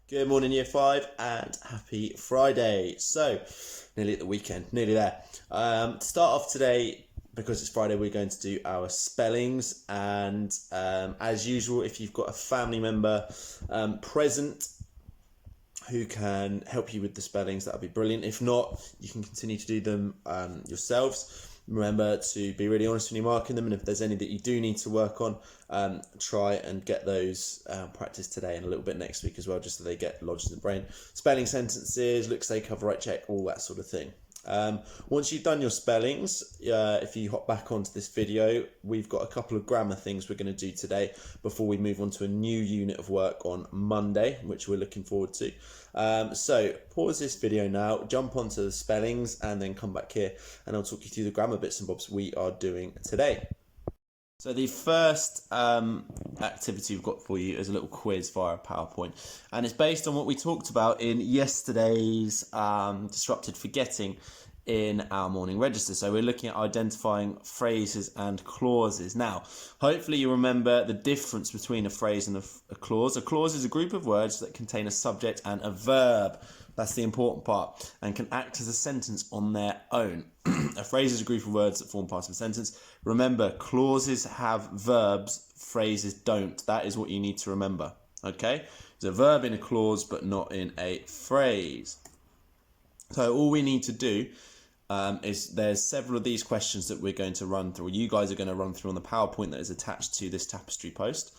Good morning, Year 5, and happy Friday. So, nearly at the weekend, nearly there. To start off today, because it's Friday, we're going to do our spellings. And as usual, if you've got a family member present who can help you with the spellings, that would be brilliant. If not, you can continue to do them yourselves. Remember to be really honest when you're marking them, and if there's any that you do need to work on, try and get those practice today and a little bit next week as well, just so they get lodged in the brain. Spelling sentences, look, say, cover, right, check, all that sort of thing. Once you've done your spellings, if you hop back onto this video, we've got a couple of grammar things we're going to do today before we move on to a new unit of work on Monday, which we're looking forward to. So pause this video now, jump onto the spellings, and then come back here and I'll talk you through the grammar bits and bobs we are doing today. So the first activity we've got for you is a little quiz via PowerPoint, and it's based on what we talked about in yesterday's disrupted forgetting in our morning register. So we're looking at identifying phrases and clauses. Now, hopefully you remember the difference between a phrase and a clause. A clause is a group of words that contain a subject and a verb. That's the important part, and can act as a sentence on their own. A phrase is a group of words that form part of a sentence. Remember, clauses have verbs, phrases don't. That is what you need to remember, okay? There's a verb in a clause, but not in a phrase. So all we need to do is there's several of these questions that we're going to run through. You guys are going to run through on the PowerPoint that is attached to this tapestry post.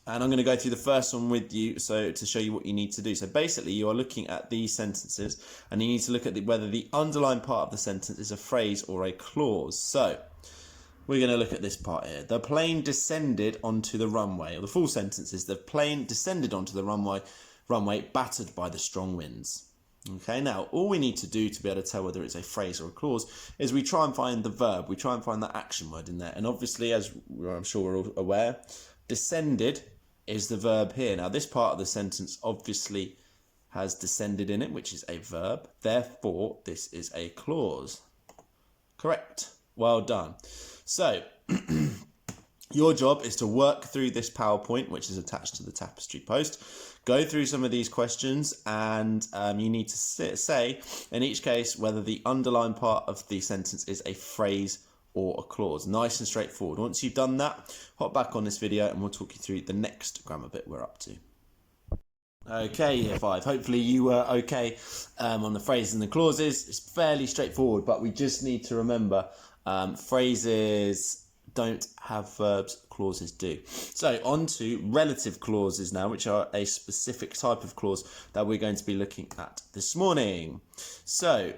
And I'm going to go through the first one with you to show you what you need to do. So basically you are looking at these sentences and you need to look at whether the underlined part of the sentence is a phrase or a clause. So we're going to look at this part here. The plane descended onto the runway. Or the full sentence is the plane descended onto the runway battered by the strong winds. Okay, now all we need to do to be able to tell whether it's a phrase or a clause is we try and find the verb. We try and find the action word in there. And obviously, as I'm sure we're all aware, descended is the verb here. Now this part of the sentence obviously has descended in it, which is a verb. Therefore, this is a clause. Correct. Well done. So your job is to work through this PowerPoint, which is attached to the tapestry post. Go through some of these questions, and you need to say, in each case, whether the underlined part of the sentence is a phrase or a clause. Nice and straightforward. Once you've done that, hop back on this video and we'll talk you through the next grammar bit we're up to. Okay, Year 5. Hopefully you were okay on the phrases and the clauses. It's fairly straightforward, but we just need to remember phrases don't have verbs, clauses do. So on to relative clauses now, which are a specific type of clause that we're going to be looking at this morning. So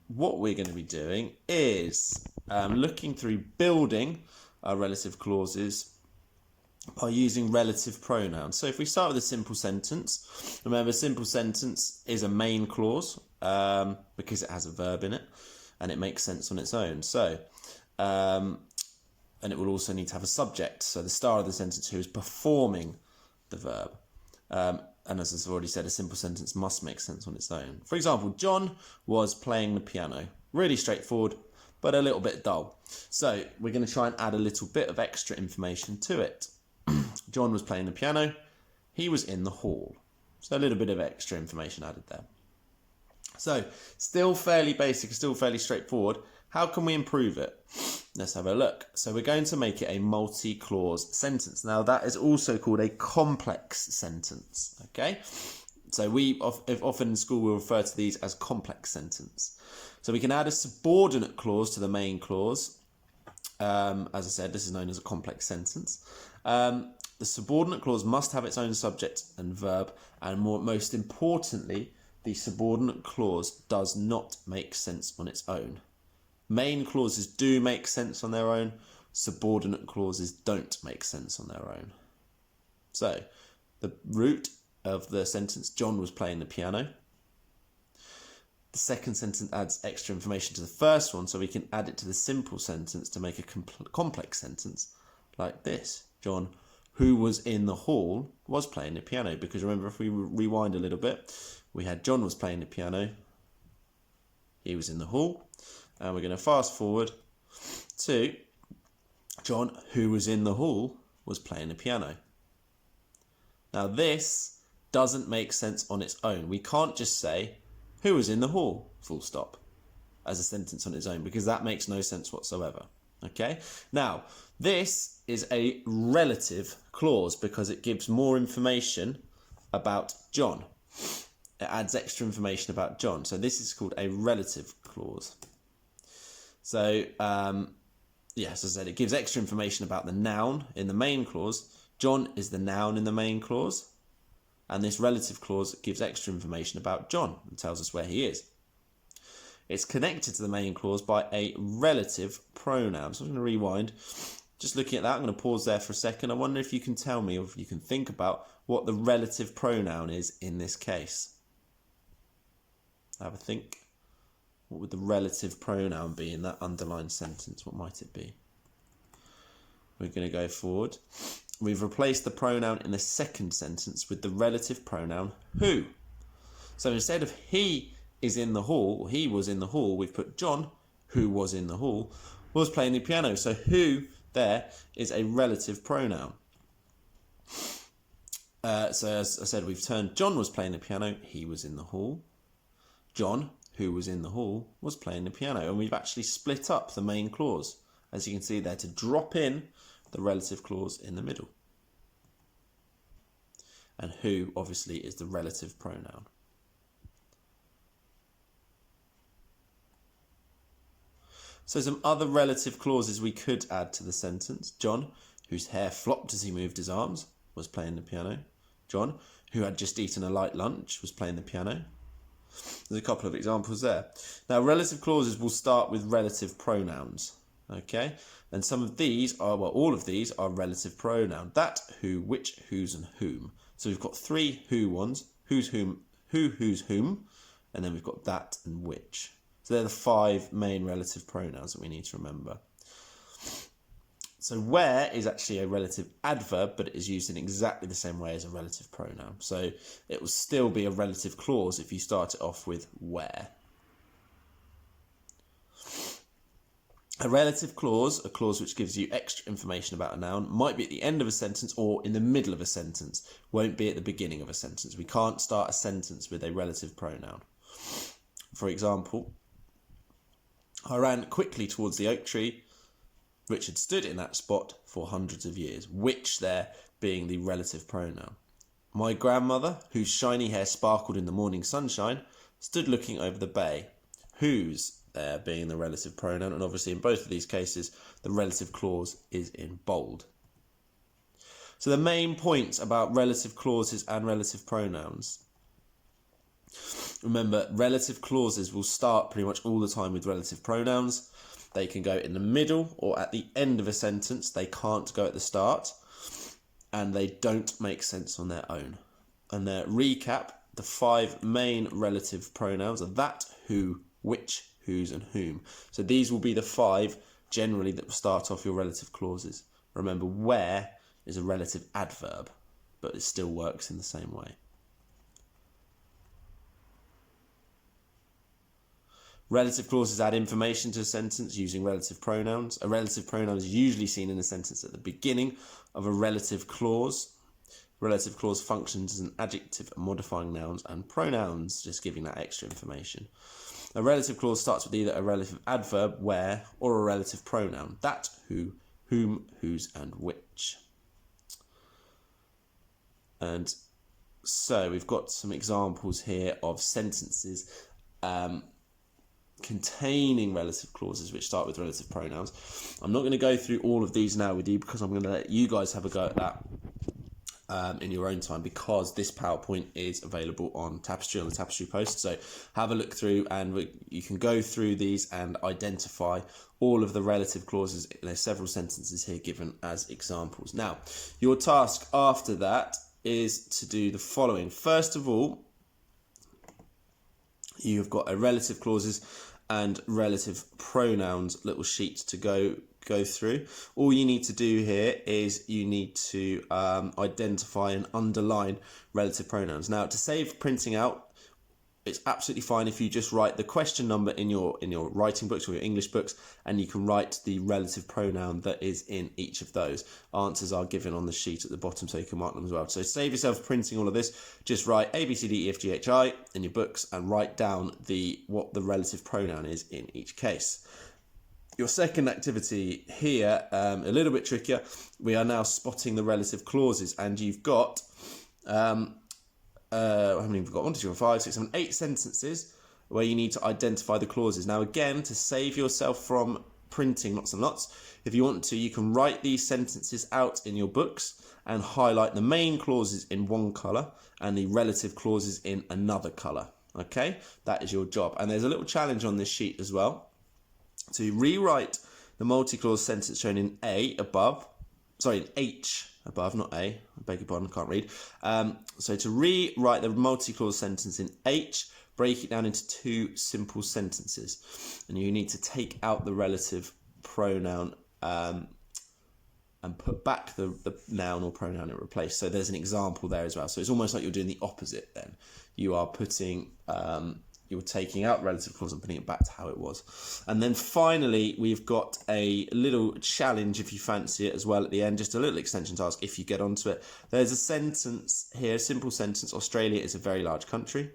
what we're going to be doing is looking through building our relative clauses by using relative pronouns. So if we start with a simple sentence, remember simple sentence is a main clause because it has a verb in it and it makes sense on its own. So and it will also need to have a subject. So the star of the sentence who is performing the verb. And as I've already said, a simple sentence must make sense on its own. For example, John was playing the piano. Really straightforward, but a little bit dull. So we're going to try and add a little bit of extra information to it. John was playing the piano. He was in the hall. So a little bit of extra information added there. So still fairly basic, still fairly straightforward. How can we improve it? Let's have a look. So we're going to make it a multi-clause sentence. Now that is also called a complex sentence, okay? So often in school we'll refer to these as complex sentence. So we can add a subordinate clause to the main clause. As I said, this is known as a complex sentence. The subordinate clause must have its own subject and verb, and most importantly, the subordinate clause does not make sense on its own. Main clauses do make sense on their own. Subordinate clauses don't make sense on their own. So the root of the sentence, John was playing the piano. The second sentence adds extra information to the first one, so we can add it to the simple sentence to make a complex sentence like this. John, who was in the hall, was playing the piano. Because remember, if we rewind a little bit, we had John was playing the piano. He was in the hall. And we're going to fast forward to John, who was in the hall, was playing the piano. Now this doesn't make sense on its own. We can't just say, who was in the hall, full stop, as a sentence on its own, because that makes no sense whatsoever. Okay? Now, this is a relative clause because it gives more information about John. It adds extra information about John. So this is called a relative clause. So, yes, as I said, it gives extra information about the noun in the main clause. John is the noun in the main clause. And this relative clause gives extra information about John and tells us where he is. It's connected to the main clause by a relative pronoun. So I'm going to rewind. Just looking at that, I'm going to pause there for a second. I wonder if you can tell me, or if you can think about what the relative pronoun is in this case. Have a think. What would the relative pronoun be in that underlined sentence? What might it be? We're going to go forward. We've replaced the pronoun in the second sentence with the relative pronoun who. So instead of he is in the hall, or he was in the hall, we've put John, who was in the hall, was playing the piano. So who there is a relative pronoun. So as I said, we've turned John was playing the piano, he was in the hall. John, who was in the hall, was playing the piano. And we've actually split up the main clause, as you can see there, to drop in the relative clause in the middle. And who, obviously, is the relative pronoun. So some other relative clauses we could add to the sentence. John, whose hair flopped as he moved his arms, was playing the piano. John, who had just eaten a light lunch, was playing the piano. There's a couple of examples there. Now, relative clauses will start with relative pronouns. Okay? And some of these are, well, all of these are relative pronoun. That, who, which, whose, and whom. So we've got three who ones. Who's, whom, who, whose, whom. And then we've got that and which. So they're the five main relative pronouns that we need to remember. So where is actually a relative adverb, but it is used in exactly the same way as a relative pronoun. So it will still be a relative clause if you start it off with where. A relative clause, a clause which gives you extra information about a noun, might be at the end of a sentence or in the middle of a sentence. Won't be at the beginning of a sentence. We can't start a sentence with a relative pronoun. For example, I ran quickly towards the oak tree, which had stood in that spot for hundreds of years, which there being the relative pronoun. My grandmother, whose shiny hair sparkled in the morning sunshine, stood looking over the bay, whose there being the relative pronoun, and obviously in both of these cases the relative clause is in bold. So the main points about relative clauses and relative pronouns. Remember, relative clauses will start pretty much all the time with relative pronouns. They can go in the middle or at the end of a sentence. They can't go at the start. And they don't make sense on their own. And their recap, the five main relative pronouns are that, who, which, whose, and whom. So these will be the five generally that will start off your relative clauses. Remember, where is a relative adverb, but it still works in the same way. Relative clauses add information to a sentence using relative pronouns. A relative pronoun is usually seen in a sentence at the beginning of a relative clause. Relative clause functions as an adjective modifying nouns and pronouns, just giving that extra information. A relative clause starts with either a relative adverb, where, or a relative pronoun, that, who, whom, whose, and which. And so we've got some examples here of sentences containing relative clauses which start with relative pronouns. I'm not going to go through all of these now with you because I'm going to let you guys have a go at that in your own time, because this PowerPoint is available on Tapestry, on the Tapestry post. So have a look through and you can go through these and identify all of the relative clauses. There's several sentences here given as examples. Now, your task after that is to do the following. First of all, you've got a relative clauses and relative pronouns little sheet to go through. All you need to do here is you need to identify and underline relative pronouns. Now, to save printing out, it's absolutely fine if you just write the question number in your writing books or your English books, and you can write the relative pronoun that is in each of those. Answers are given on the sheet at the bottom, so you can mark them as well. So save yourself printing all of this. Just write A, B, C, D, E, F, G, H, I in your books and write down what the relative pronoun is in each case. Your second activity here, a little bit trickier. We are now spotting the relative clauses, and you've got how many have we got? 1, 2, 3, 4, 5, 6, 7, 8 sentences where you need to identify the clauses. Now, again, to save yourself from printing lots and lots, if you want to, you can write these sentences out in your books and highlight the main clauses in one colour and the relative clauses in another colour. Okay, that is your job. And there's a little challenge on this sheet as well to rewrite the multi-clause sentence shown in A above, in H above, not A, I beg your pardon, I can't read. So to rewrite the multi-clause sentence in H, break it down into 2 simple sentences. And you need to take out the relative pronoun and put back the noun or pronoun it replaced. So there's an example there as well. So it's almost like you're doing the opposite then. You are putting... you're taking out relative clause and putting it back to how it was. And then finally, we've got a little challenge if you fancy it as well at the end, just a little extension task if you get onto it. There's a sentence here, a simple sentence. Australia is a very large country,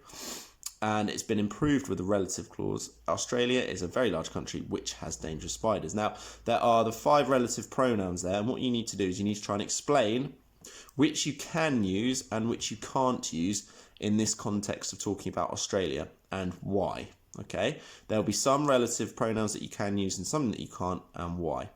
and it's been improved with a relative clause. Australia is a very large country which has dangerous spiders. Now, there are the 5 relative pronouns there, and what you need to do is you need to try and explain which you can use and which you can't use in this context of talking about Australia and why. Okay, there'll be some relative pronouns that you can use and some that you can't, and why.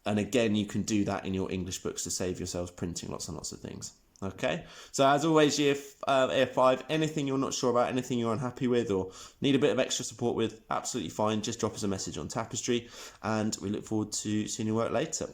And again, you can do that in your English books to save yourselves printing lots and lots of things. Okay, so as always, year 5, anything you're not sure about, anything you're unhappy with or need a bit of extra support with, absolutely fine. Just drop us a message on Tapestry, and we look forward to seeing your work later.